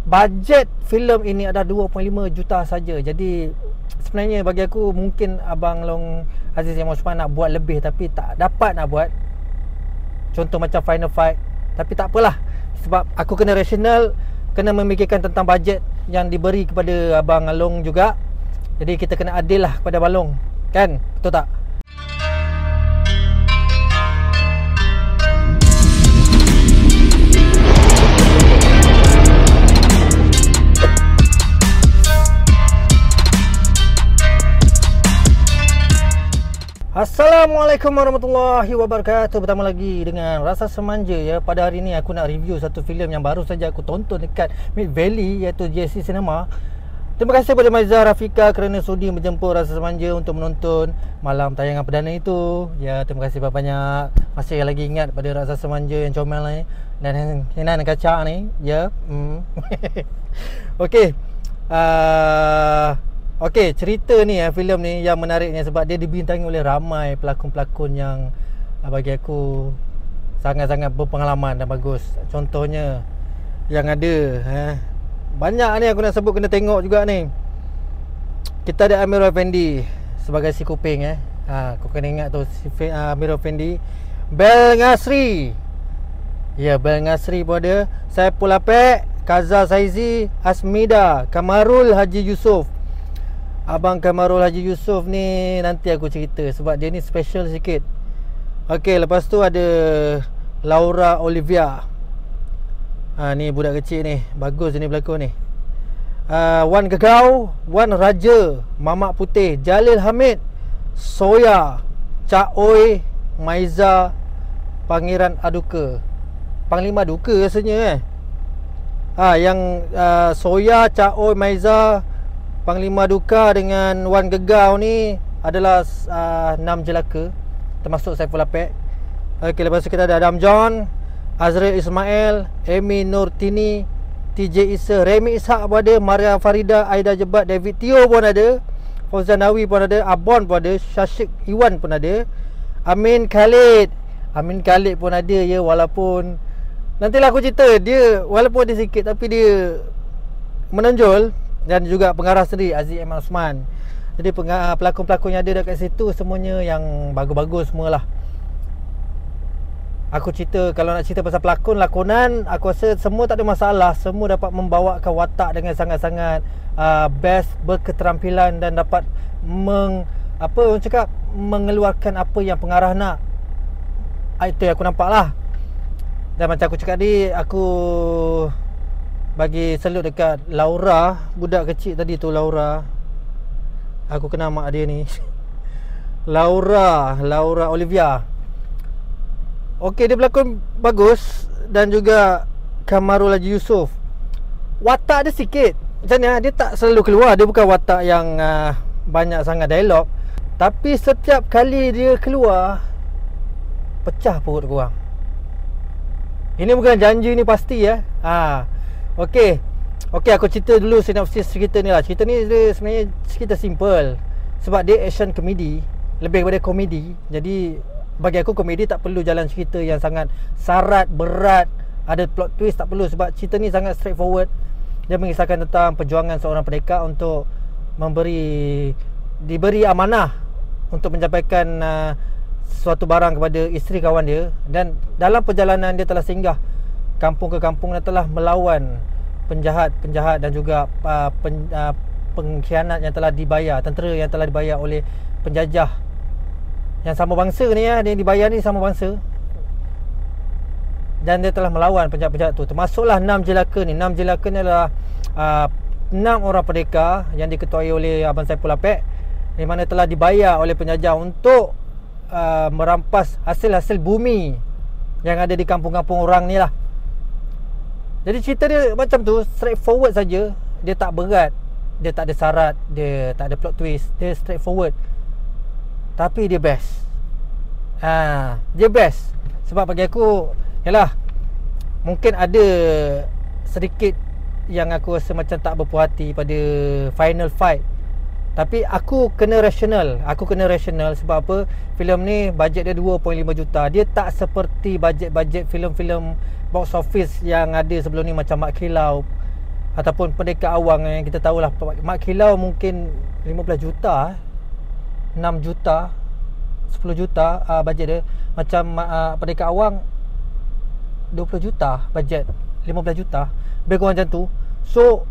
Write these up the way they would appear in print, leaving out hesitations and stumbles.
Bajet filem ini adalah 2.5 juta saja. Jadi sebenarnya bagi aku, mungkin Abang Long Aziz M. Osman nak buat lebih tapi tak dapat nak buat. Contoh macam Final Fight. Tapi tak apalah, sebab aku kena rasional, kena memikirkan tentang bajet yang diberi kepada Abang Long juga. Jadi kita kena adil lah kepada Abang Long, kan? Betul tak? Assalamualaikum warahmatullahi wabarakatuh. Bertemu lagi dengan Rasa Semanja ya. Pada hari ini aku nak review satu filem yang baru saja aku tonton dekat Mid Valley, iaitu JC Cinema. Terima kasih kepada Maizah Rafika kerana sudi menjemput Rasa Semanja untuk menonton malam tayangan perdana itu. Ya, terima kasih banyak. Masih lagi ingat pada Rasa Semanja yang comel ni dan Hinan Kaca ni ya. Okey. Okey, cerita ni filem ni yang menariknya sebab dia dibintangi oleh ramai pelakon-pelakon yang bagi aku sangat-sangat berpengalaman dan bagus. Contohnya yang ada banyak ni aku nak sebut, kena tengok juga ni. Kita ada Amirul Effendi sebagai si Kuping kau kena ingat tu, si Amirul Effendi. Bel Ngasri. Ya, Bel Ngasri pun ada. Saiful Apek, Kaza Saizi, Asmida, Kamarul Haji Yusof. Abang Kamarul Haji Yusof ni nanti aku cerita sebab dia ni special sikit. Okey, lepas tu ada Laura Olivia. Ni budak kecil ni, bagus ni berlakon ni. Wan Gegau, Wan Raja, Mamak Putih, Jalil Hamid, Soya, Cak Oi, Maiza, Pangeran Aduka. Panglima Duka rasanya yang Soya, Cak Oi, Maiza, Panglima Duka dengan Wan Gegau ni adalah 6 jelaka, termasuk Saiful Apek. Okey, lepas tu kita ada Adam John, Azril Ismail, Amy Nurtini, TJ Isa, Remy Ishak pun ada, Maria Farida, Aida Jebat, David Teo pun ada, Fauzan Nawi pun ada, Abon pun ada, Syashik Iwan pun ada, Amin Khalid pun ada ya. Walaupun nantilah aku cerita, dia walaupun dia sikit tapi dia menonjol. Dan juga pengarah sendiri Aziz M. Osman. Jadi pelakon-pelakon yang ada dekat situ semuanya yang bagus-bagus semualah. Aku cerita, kalau nak cerita pasal pelakon, lakonan, aku rasa semua tak ada masalah. Semua dapat membawakan watak dengan sangat-sangat best, berketerampilan dan dapat mengeluarkan apa yang pengarah nak. Itu yang aku nampak lah. Dan macam aku cakap tadi, aku bagi salut dekat Laura, budak kecil tadi tu, Laura. Aku kenal mak dia ni. Laura Olivia. Okey, dia berlakon bagus. Dan juga Kamarul Haji Yusof. Watak dia sikit macam ni, dia tak selalu keluar. Dia bukan watak yang banyak sangat dialog, tapi setiap kali dia keluar pecah perut korang. Ini bukan janji, ni pasti ya. Okey, aku cerita dulu sinopsis cerita ni lah. Cerita ni dia sebenarnya cerita simple sebab dia action komedi, lebih kepada komedi. Jadi bagi aku komedi tak perlu jalan cerita yang sangat sarat, berat, ada plot twist, tak perlu. Sebab cerita ni sangat straightforward. Dia mengisahkan tentang perjuangan seorang pendekar untuk diberi amanah untuk mencapai suatu barang kepada isteri kawan dia. Dan dalam perjalanan dia telah singgah kampung ke kampung dan telah melawan penjahat dan juga pengkhianat yang telah dibayar, tentera yang telah dibayar oleh penjajah yang sama bangsa ni ya. Dia dibayar ni sama bangsa, dan dia telah melawan penjahat-penjahat tu. Termasuklah 6 jelaka ni. 6 jelaka ni adalah 6 orang pendekar yang diketuai oleh Abang Saiful Apek, di mana telah dibayar oleh penjajah untuk merampas hasil-hasil bumi yang ada di kampung-kampung orang ni lah. Jadi cerita dia macam tu, straightforward saja. Dia tak berat, dia tak ada sarat, dia tak ada plot twist. Dia straightforward, tapi dia best. Dia best sebab bagi aku, yalah, mungkin ada sedikit yang aku rasa macam tak berpuas hati pada Final Fight. Tapi aku kena rasional. Sebab apa? Filem ni bajet dia 2.5 juta. Dia tak seperti bajet-bajet filem-filem box office yang ada sebelum ni macam Mak Kilau, ataupun Pendekar Awang yang kita tahulah, Mat Kilau mungkin 15 juta 6 juta 10 juta bajet dia. Macam Pendekar Awang 20 juta bajet, 15 juta, lebih kurang macam tu. So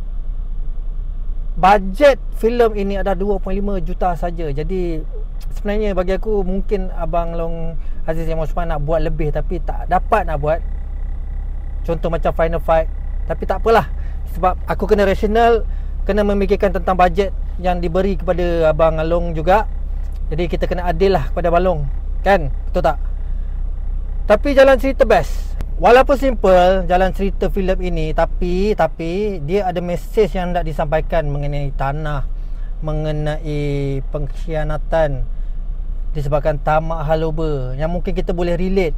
bajet filem ini adalah 2.5 juta saja. Jadi sebenarnya bagi aku, mungkin Abang Long Aziz yang Osman nak buat lebih tapi tak dapat nak buat. Contoh macam Final Fight. Tapi tak apalah, sebab aku kena rasional, kena memikirkan tentang bajet yang diberi kepada Abang Long juga. Jadi kita kena adil lah kepada Abang Long, kan? Betul tak? Tapi jalan cerita best. Walaupun simple jalan cerita filem ini, tapi dia ada mesej yang nak disampaikan mengenai tanah, mengenai pengkhianatan disebabkan tamak haloba, yang mungkin kita boleh relate.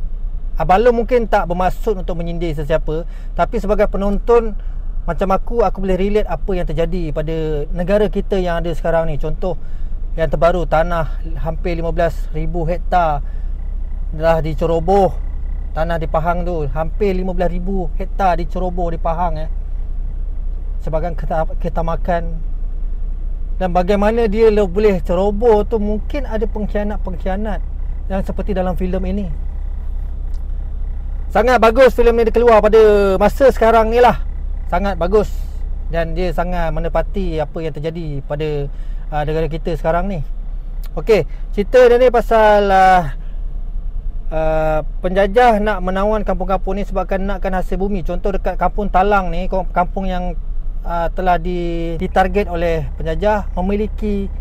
Abang Long mungkin tak bermaksud untuk menyindir sesiapa, tapi sebagai penonton macam aku boleh relate apa yang terjadi pada negara kita yang ada sekarang ni. Contoh yang terbaru, tanah hampir 15,000 hektar dah diceroboh. Tanah di Pahang tu hampir 15,000 hektar diceroboh di Pahang sebagai ketamakan. Dan bagaimana dia boleh ceroboh tu, mungkin ada pengkhianat yang seperti dalam filem ini. Sangat bagus filem ni dia keluar pada masa sekarang ni lah. Sangat bagus. Dan dia sangat menepati apa yang terjadi pada negara kita sekarang ni. Okey, cerita dia ni pasal penjajah nak menawan kampung-kampung ni sebabkan nakkan hasil bumi. Contoh dekat kampung Talang ni, kampung yang telah ditarget oleh penjajah, memiliki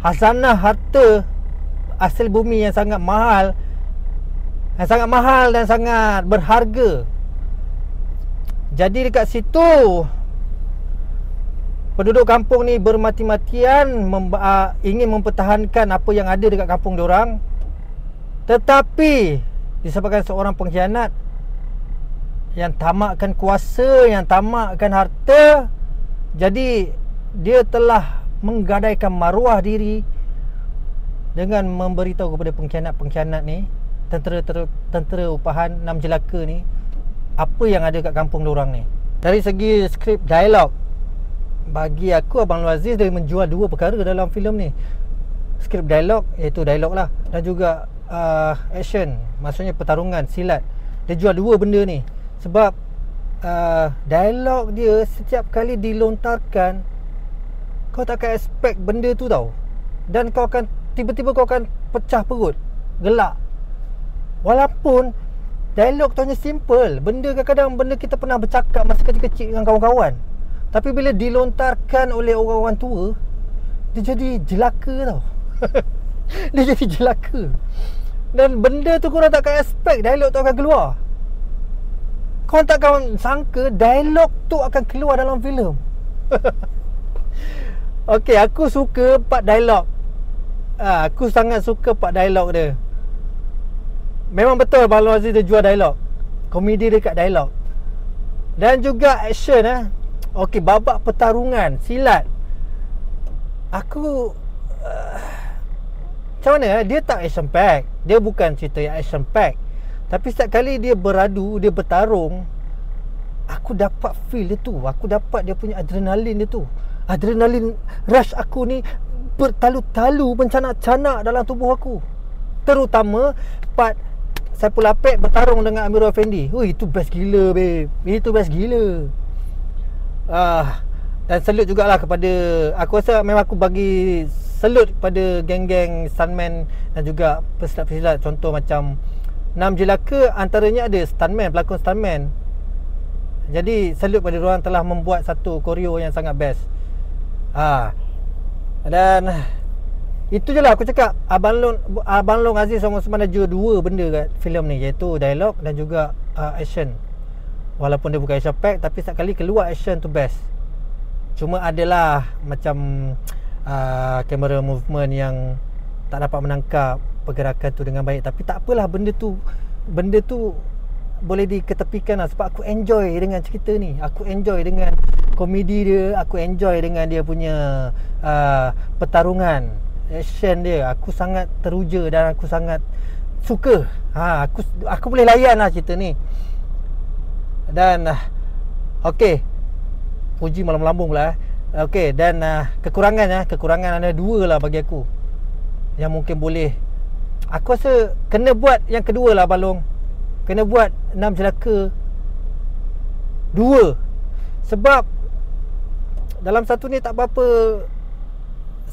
khazanah harta hasil bumi yang sangat mahal, dan sangat berharga. Jadi dekat situ penduduk kampung ni bermati-matian ingin mempertahankan apa yang ada dekat kampung diorang. Tetapi disebabkan seorang pengkhianat yang tamakkan kuasa, yang tamakkan harta, jadi dia telah menggadaikan maruah diri dengan memberitahu kepada pengkhianat-pengkhianat ni, tentera upahan 6 jelaka ni, apa yang ada kat kampung diorang ni. Dari segi skrip dialog, bagi aku Abang Long Aziz dia menjual dua perkara dalam filem ni. Skrip dialog, iaitu dialog lah, dan juga action, maksudnya pertarungan silat. Dia jual dua benda ni. Sebab dialog dia setiap kali dilontarkan, kau tak akan expect benda tu tau. Dan kau akan tiba-tiba kau akan pecah perut, gelak. Walaupun dialog tu hanya simple, benda kadang-kadang benda kita pernah bercakap masa kecil-kecil dengan kawan-kawan, tapi bila dilontarkan oleh orang-orang tua, dia jadi jelaka tau. Dia jadi jelaka. Dan benda tu korang takkan expect dialog tu akan keluar. Korang takkan sangka dialog tu akan keluar dalam filem. Okey, aku suka part dialog. Aku sangat suka part dialog dia. Memang betul Abang Long Aziz dia jual dialog, komedi dekat dialog. Dan juga action Okey, babak pertarungan silat, aku macam mana dia tak action pack. Dia bukan cerita yang action pack, tapi setiap kali dia beradu, dia bertarung, aku dapat feel dia tu. Aku dapat dia punya adrenalin dia tu. Adrenalin rush aku ni bertalu-talu, mencanak-canak dalam tubuh aku. Terutama part Saipul Apek bertarung dengan Amirul Effendi. Itu best gila babe. Itu best gila. Dan salute jugalah kepada, aku rasa memang aku bagi salute kepada geng-geng stuntman dan juga pesilat-pesilat. Contoh macam 6 jelaka, antaranya ada stuntman, pelakon stuntman. Jadi salute pada diorang telah membuat satu koreo yang sangat best. Dan itu je lah aku cakap. Abang Long Aziz sama ada jual dua benda kat filem ni, iaitu dialog dan juga action. Walaupun dia bukan action pack, tapi setiap kali keluar action tu best. Cuma adalah macam kamera movement yang tak dapat menangkap pergerakan tu dengan baik. Tapi tak apalah, benda tu boleh diketepikan lah. Sebab aku enjoy dengan cerita ni. Aku enjoy dengan komedi dia. Aku enjoy dengan dia punya pertarungan, action dia. Aku sangat teruja dan aku sangat suka. Aku boleh layan lah cerita ni. Dan okey, puji malam lambung pula. Okey, dan kekurangan ada 2 lah bagi aku yang mungkin boleh. Aku rasa kena buat yang kedua lah Balong. Kena buat 6 Jelaka 2. Sebab dalam satu ni tak berapa.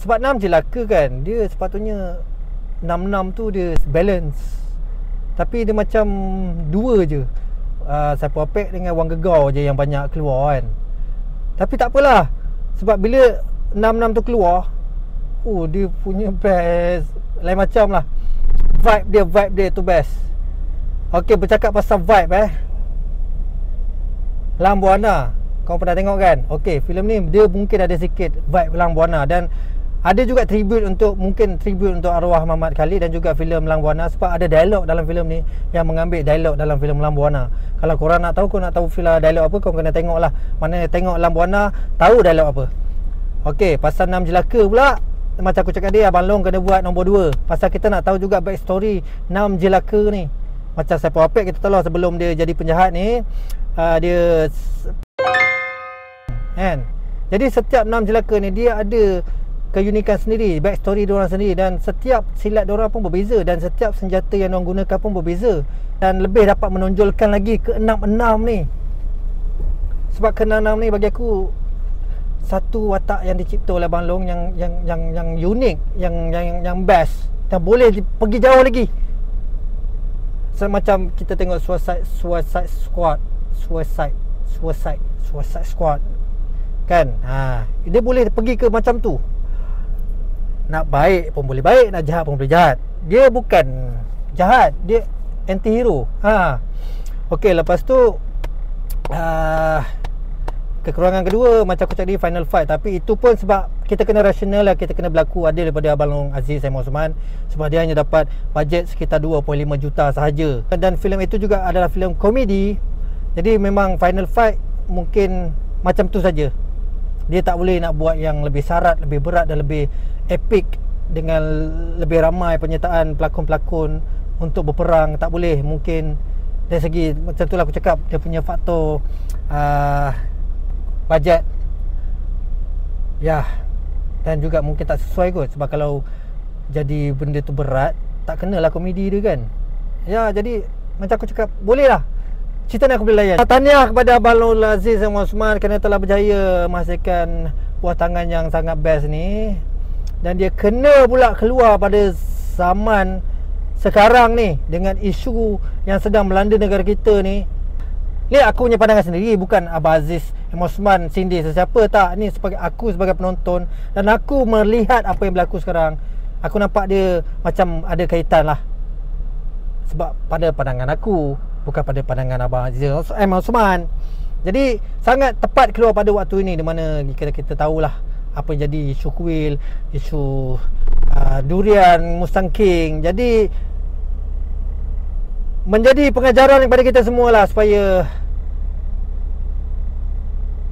Sebab 6 Jelaka kan, dia sepatutnya 6 tu dia balance. Tapi dia macam 2 je. Saipul Apek dengan Wang Gegau je yang banyak keluar kan. Tapi tak apalah. Sebab bila 6 tu keluar, dia punya best. Lain macam lah. Vibe dia tu best. Okey, bercakap pasal vibe Lang Buana, kau pernah tengok kan? Okey, filem ni dia mungkin ada sikit vibe Lang Buana. Dan ada juga tribute untuk arwah Muhammad Khalid. Dan juga filem Lang Buana. Sebab ada dialog dalam filem ni yang mengambil dialog dalam filem Lang Buana. Kalau korang nak tahu, filem dialog apa, kau kena tengok lah. Mana tengok Lang Buana, tahu dialog apa. Okey, pasal 6 Jelaka pula, macam aku cakap dia, Abang Long kena buat nombor 2. Pasal kita nak tahu juga backstory 6 Jelaka ni. Macam Saipul Apek, kita tahu lah sebelum dia jadi penjahat ni, dia kan. Jadi setiap 6 Jelaka ni dia ada keunikan sendiri, backstory diorang sendiri. Dan setiap silat diorang pun berbeza. Dan setiap senjata yang diorang gunakan pun berbeza. Dan lebih dapat menonjolkan lagi ke-6 ni. Sebab ke-6 ni bagi aku satu watak yang dicipta oleh Abang Long yang unik, yang best, dan boleh pergi jauh lagi. Macam kita tengok Suicide Squad kan. Dia boleh pergi ke macam tu. Nak baik pun boleh baik, nak jahat pun boleh jahat. Dia bukan jahat, dia anti-hero. Okey, lepas tu kekurangan kedua, macam aku cakap di final fight. Tapi itu pun sebab kita kena rasional lah, kita kena berlaku adil daripada Abang Long Aziz Saimon Osman. Sebab dia hanya dapat bajet sekitar 2.5 juta sahaja. Dan filem itu juga adalah filem komedi. Jadi memang final fight mungkin macam tu saja. Dia tak boleh nak buat yang lebih syarat, lebih berat dan lebih epic dengan lebih ramai penyertaan pelakon-pelakon untuk berperang. Tak boleh. Mungkin dari segi macam tu lah aku cakap, dia punya faktor bajet dan juga mungkin tak sesuai kot. Sebab kalau jadi benda tu berat, tak kenalah komedi dia kan. Jadi macam aku cakap, boleh lah cerita ni aku boleh layan. Tahniah kepada Abang Long Aziz Saimon Osman kerana telah berjaya menghasilkan buah tangan yang sangat best ni. Dan dia kena pula keluar pada zaman sekarang ni, dengan isu yang sedang melanda negara kita ni. Ni aku punya pandangan sendiri, bukan Abang Aziz Osman sindir sesiapa, tak. Ni aku sebagai penonton, dan aku melihat apa yang berlaku sekarang. Aku nampak dia macam ada kaitan lah. Sebab pada pandangan aku, bukan pada pandangan Abang Aziz Osman. Jadi sangat tepat keluar pada waktu ini, di mana kita tahulah apa yang jadi isu kuil, isu durian Mustang King. Jadi menjadi pengajaran kepada kita semualah, supaya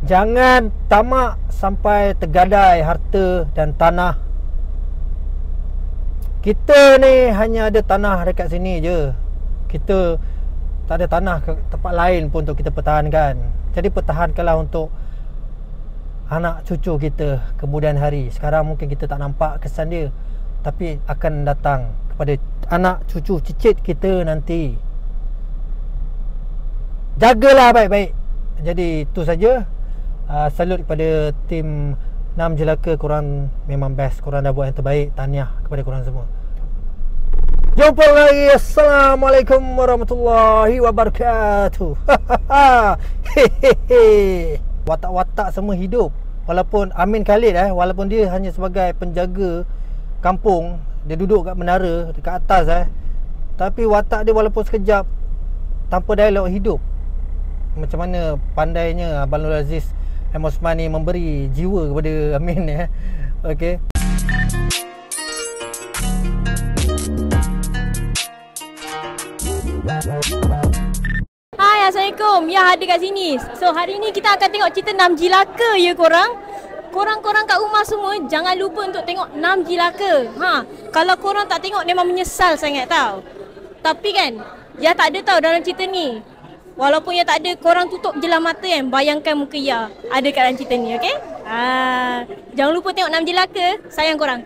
jangan tamak sampai tergadai harta dan tanah. Kita ni hanya ada tanah dekat sini je. Kita tak ada tanah ke tempat lain pun untuk kita pertahankan. Jadi pertahankanlah untuk anak cucu kita kemudian hari. Sekarang mungkin kita tak nampak kesan dia, tapi akan datang kepada anak cucu cicit kita nanti. Jagalah baik-baik. Jadi itu saja. Salut kepada tim 6 Jelaka. Korang memang best. Korang dah buat yang terbaik. Tahniah kepada korang semua. Jumpa lagi. Assalamualaikum warahmatullahi wabarakatuh. Watak-watak semua hidup. Walaupun Amin Khalid walaupun dia hanya sebagai penjaga kampung, dia duduk kat menara dekat atas tapi watak dia walaupun sekejap, tanpa dialog, hidup. Macam mana pandainya Abang Long Aziz Osman ni memberi jiwa kepada Amin Okey. Hai, Assalamualaikum. Ya, ada kat sini. So, hari ni kita akan tengok cerita 6 Jelaka ya korang. Korang-korang kat rumah semua, jangan lupa untuk tengok 6 Jelaka. Kalau korang tak tengok, memang menyesal sangat tau. Tapi kan, dia tak ada tahu dalam cerita ni. Walaupun Ya tak ada, korang tutup je lah mata kan. Bayangkan muka Ya ada kat dalam cerita ni, okey? Jangan lupa tengok 6 Jelaka. Sayang korang.